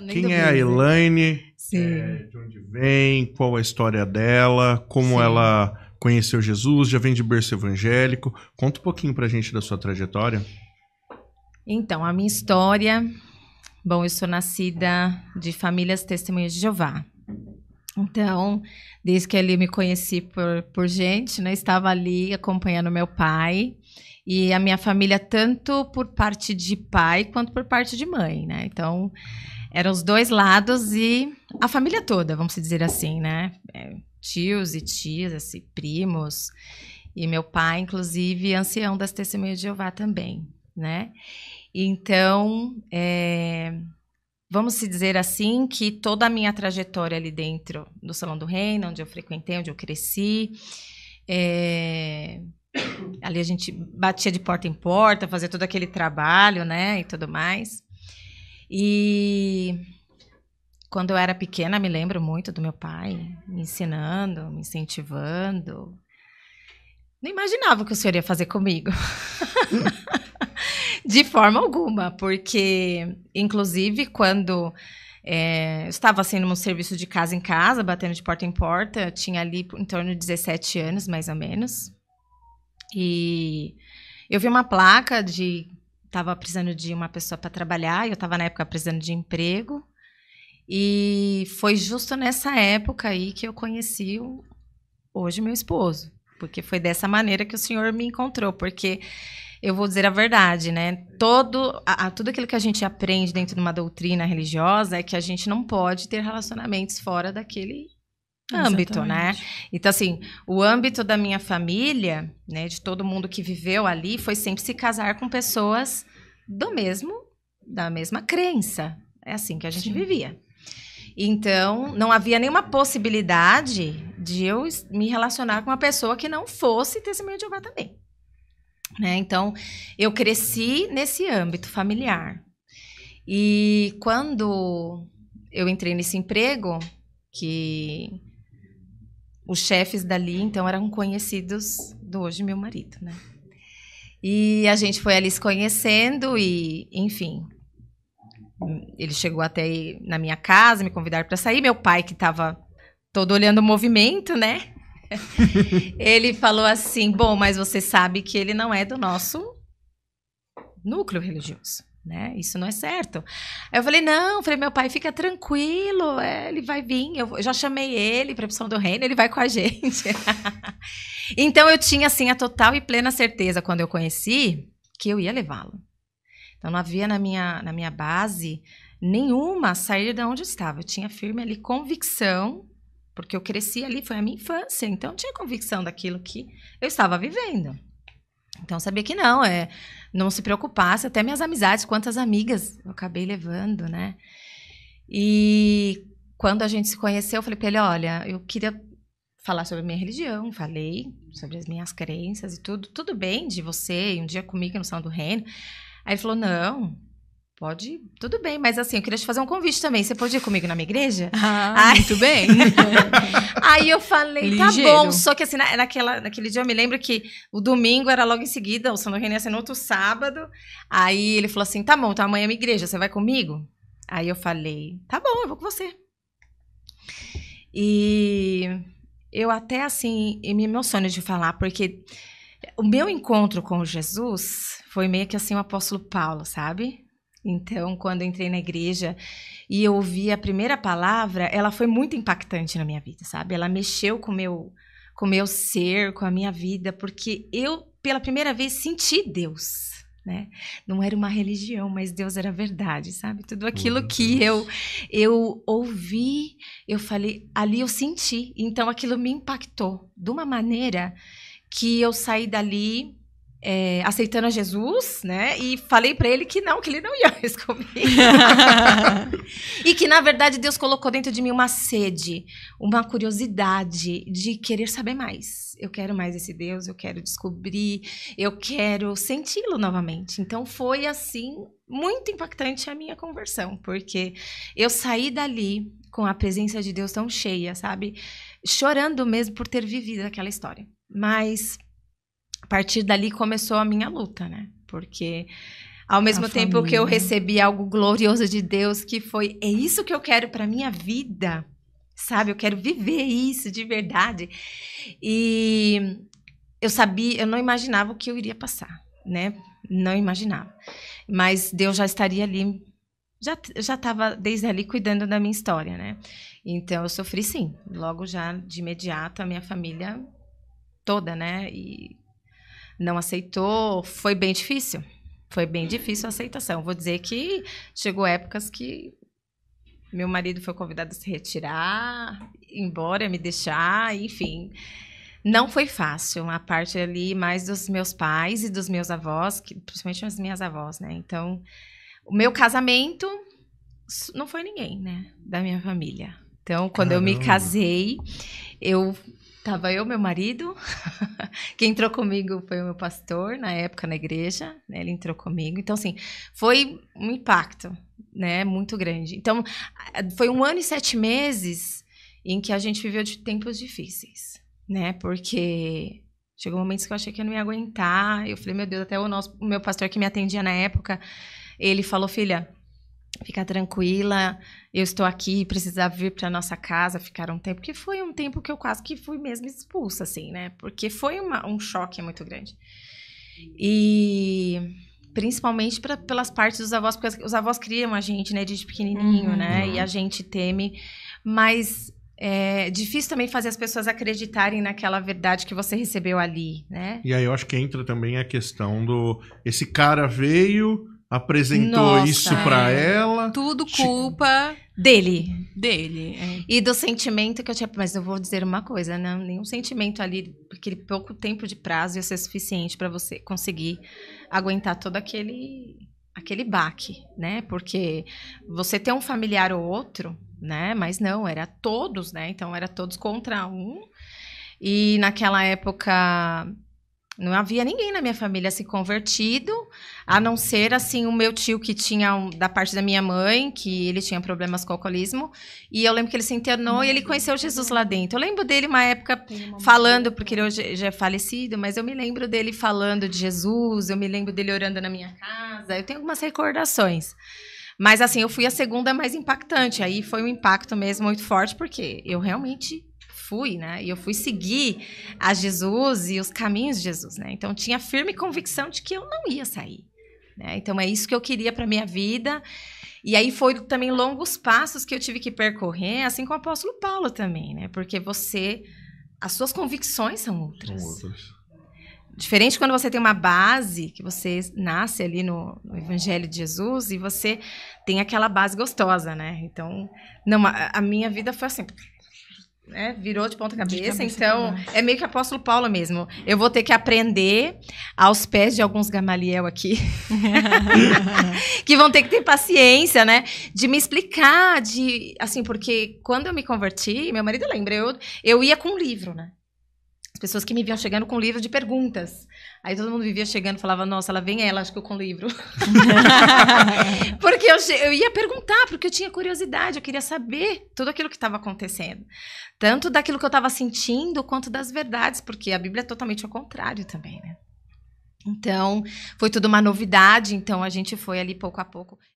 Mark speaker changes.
Speaker 1: Quem é a Elaine?
Speaker 2: Sim.
Speaker 1: De onde vem? Qual a história dela? Como
Speaker 2: Sim.
Speaker 1: ela conheceu Jesus? Já vem de berço evangélico? Conta um pouquinho pra gente da sua trajetória.
Speaker 2: Então, a minha história... Bom, eu sou nascida de famílias testemunhas de Jeová. Então, desde que ali eu me conheci por gente, né, estava ali acompanhando meu pai e a minha família, tanto por parte de pai quanto por parte de mãe, né? Então, eram os dois lados e a família toda, vamos dizer assim, né? Tios e tias, assim, primos. E meu pai, inclusive, ancião das Testemunhas de Jeová também, né? Então, vamos dizer assim, que toda a minha trajetória ali dentro do Salão do Reino, onde eu frequentei, onde eu cresci, ali a gente batia de porta em porta, fazia todo aquele trabalho, né, e tudo mais. E quando eu era pequena, me lembro muito do meu pai me ensinando, me incentivando. Não imaginava o que o senhor ia fazer comigo. De forma alguma, porque, inclusive, quando eu estava assim num serviço de casa em casa, batendo de porta em porta, eu tinha ali em torno de 17 anos, mais ou menos, e eu vi uma placa de... Estava precisando de uma pessoa para trabalhar, eu estava na época precisando de emprego, e foi justo nessa época aí que eu conheci hoje meu esposo, porque foi dessa maneira que o senhor me encontrou, porque... Eu vou dizer a verdade, né? Tudo aquilo que a gente aprende dentro de uma doutrina religiosa é que a gente não pode ter relacionamentos fora daquele âmbito, né? Então, assim, o âmbito da minha família, né, de todo mundo que viveu ali, foi sempre se casar com pessoas da mesma crença. É assim que a gente vivia. Então, não havia nenhuma possibilidade de eu me relacionar com uma pessoa que não fosse testemunha de Jeová também. Né? Então, eu cresci nesse âmbito familiar. E quando eu entrei nesse emprego, que os chefes dali, então, eram conhecidos do hoje meu marido, né? E a gente foi ali se conhecendo e, enfim, ele chegou até na minha casa, me convidaram para sair. Meu pai, que estava todo olhando o movimento, né? Ele falou assim, bom, mas você sabe que ele não é do nosso núcleo religioso, né? Isso não é certo. Aí eu falei, não, meu pai, fica tranquilo, ele vai vir, eu já chamei ele para a Opção do Reino, ele vai com a gente. Então eu tinha, assim, a total e plena certeza, quando eu conheci, que eu ia levá-lo. Então não havia na minha base nenhuma sair de onde eu estava. Eu tinha firme ali convicção, porque eu cresci ali, foi a minha infância, então eu tinha convicção daquilo que eu estava vivendo. Então eu sabia que não se preocupasse, até minhas amizades, quantas amigas eu acabei levando, né? E quando a gente se conheceu, eu falei para ele, olha, eu queria falar sobre a minha religião, falei sobre as minhas crenças e tudo bem de você ir um dia comigo no Salão do Reino. Aí ele falou, não... Pode, tudo bem, mas assim, eu queria te fazer um convite também. Você pode ir comigo na minha igreja?
Speaker 3: Muito bem.
Speaker 2: Aí eu falei,
Speaker 3: Ligeiro.
Speaker 2: Tá bom. Só que assim, naquele dia eu me lembro que o domingo era logo em seguida, o São do Reino ia ser no outro sábado. Aí ele falou assim, tá bom, então amanhã é minha igreja, você vai comigo? Aí eu falei, tá bom, eu vou com você. E eu até assim, me emociono de falar, porque o meu encontro com Jesus foi meio que assim o apóstolo Paulo, sabe? Então, quando eu entrei na igreja e eu ouvi a primeira palavra, ela foi muito impactante na minha vida, sabe? Ela mexeu com o meu ser, com a minha vida, porque eu, pela primeira vez, senti Deus, né? Não era uma religião, mas Deus era verdade, sabe? Tudo aquilo que eu ouvi, eu falei, ali eu senti. Então, aquilo me impactou de uma maneira que eu saí dali... aceitando a Jesus, né? E falei para ele que ele não ia mais comigo. E que, na verdade, Deus colocou dentro de mim uma sede, uma curiosidade de querer saber mais. Eu quero mais esse Deus, eu quero descobrir, eu quero senti-lo novamente. Então, foi, assim, muito impactante a minha conversão, porque eu saí dali com a presença de Deus tão cheia, sabe? Chorando mesmo por ter vivido aquela história. Mas... a partir dali começou a minha luta, né? Porque Ao mesmo tempo que eu recebi algo glorioso de Deus, que foi, é isso que eu quero para minha vida, sabe? Eu quero viver isso de verdade. E eu não imaginava o que eu iria passar, né? Não imaginava. Mas Deus já estaria ali, já estava desde ali cuidando da minha história, né? Então eu sofri sim, logo já de imediato a minha família toda, né? E não aceitou, foi bem difícil. Foi bem difícil a aceitação. Vou dizer que chegou épocas que meu marido foi convidado a se retirar, ir embora, me deixar, enfim. Não foi fácil. A parte ali mais dos meus pais e dos meus avós, principalmente as minhas avós, né? Então, o meu casamento não foi ninguém, né? Da minha família. Então, quando eu me casei, tava eu, meu marido, quem entrou comigo foi o meu pastor, na época, na igreja, né? Ele entrou comigo. Então, assim, foi um impacto, né? Muito grande. Então, foi 1 ano e 7 meses em que a gente viveu de tempos difíceis, né? Porque chegou momentos que eu achei que eu não ia aguentar. Eu falei, meu Deus, até o meu pastor que me atendia na época, ele falou, filha, fica tranquila, eu estou aqui, precisava vir para nossa casa, ficar um tempo, porque foi um tempo que eu quase que fui mesmo expulsa, assim, né? Porque foi um choque muito grande. E principalmente pelas partes dos avós, porque os avós criam a gente, né, desde pequenininho, né? E a gente teme, mas é difícil também fazer as pessoas acreditarem naquela verdade que você recebeu ali, né?
Speaker 1: E aí eu acho que entra também a questão esse cara veio, apresentou isso pra ela.
Speaker 3: Tudo culpa
Speaker 2: dele.
Speaker 3: É.
Speaker 2: E do sentimento que eu tinha. Mas eu vou dizer uma coisa, né? Nenhum sentimento ali, aquele pouco tempo de prazo ia ser suficiente para você conseguir aguentar todo aquele baque, né? Porque você tem um familiar ou outro, né? Mas não, era todos, né? Então era todos contra um. E naquela época não havia ninguém na minha família se convertido, a não ser, assim, o meu tio que tinha, da parte da minha mãe, que ele tinha problemas com alcoolismo, e eu lembro que ele se internou e ele conheceu Jesus lá dentro. Eu lembro dele uma época falando, porque ele hoje já é falecido, mas eu me lembro dele falando de Jesus, eu me lembro dele orando na minha casa, eu tenho algumas recordações. Mas, assim, eu fui a segunda mais impactante, aí foi um impacto mesmo muito forte, porque eu realmente fui, né? E eu fui seguir a Jesus e os caminhos de Jesus, né? Então, tinha firme convicção de que eu não ia sair, né? Então, é isso que eu queria para minha vida. E aí, foram também longos passos que eu tive que percorrer, assim como o apóstolo Paulo também, né? Porque as suas convicções são outras. Diferente quando você tem uma base, que você nasce ali no Evangelho de Jesus e você tem aquela base gostosa, né? Então, não, a minha vida foi assim, né? Virou de ponta cabeça, então é meio que apóstolo Paulo mesmo. Eu vou ter que aprender aos pés de alguns Gamaliel aqui, que vão ter que ter paciência, né? De me explicar, assim, porque quando eu me converti, meu marido lembra, eu ia com um livro, né? As pessoas que me viam chegando com um livro de perguntas. Aí todo mundo vivia chegando e falava, nossa, ela vem ela, acho que eu com livro. Porque eu ia perguntar, porque eu tinha curiosidade, eu queria saber tudo aquilo que estava acontecendo. Tanto daquilo que eu estava sentindo, quanto das verdades, porque a Bíblia é totalmente ao contrário também, né? Então, foi tudo uma novidade, então a gente foi ali pouco a pouco.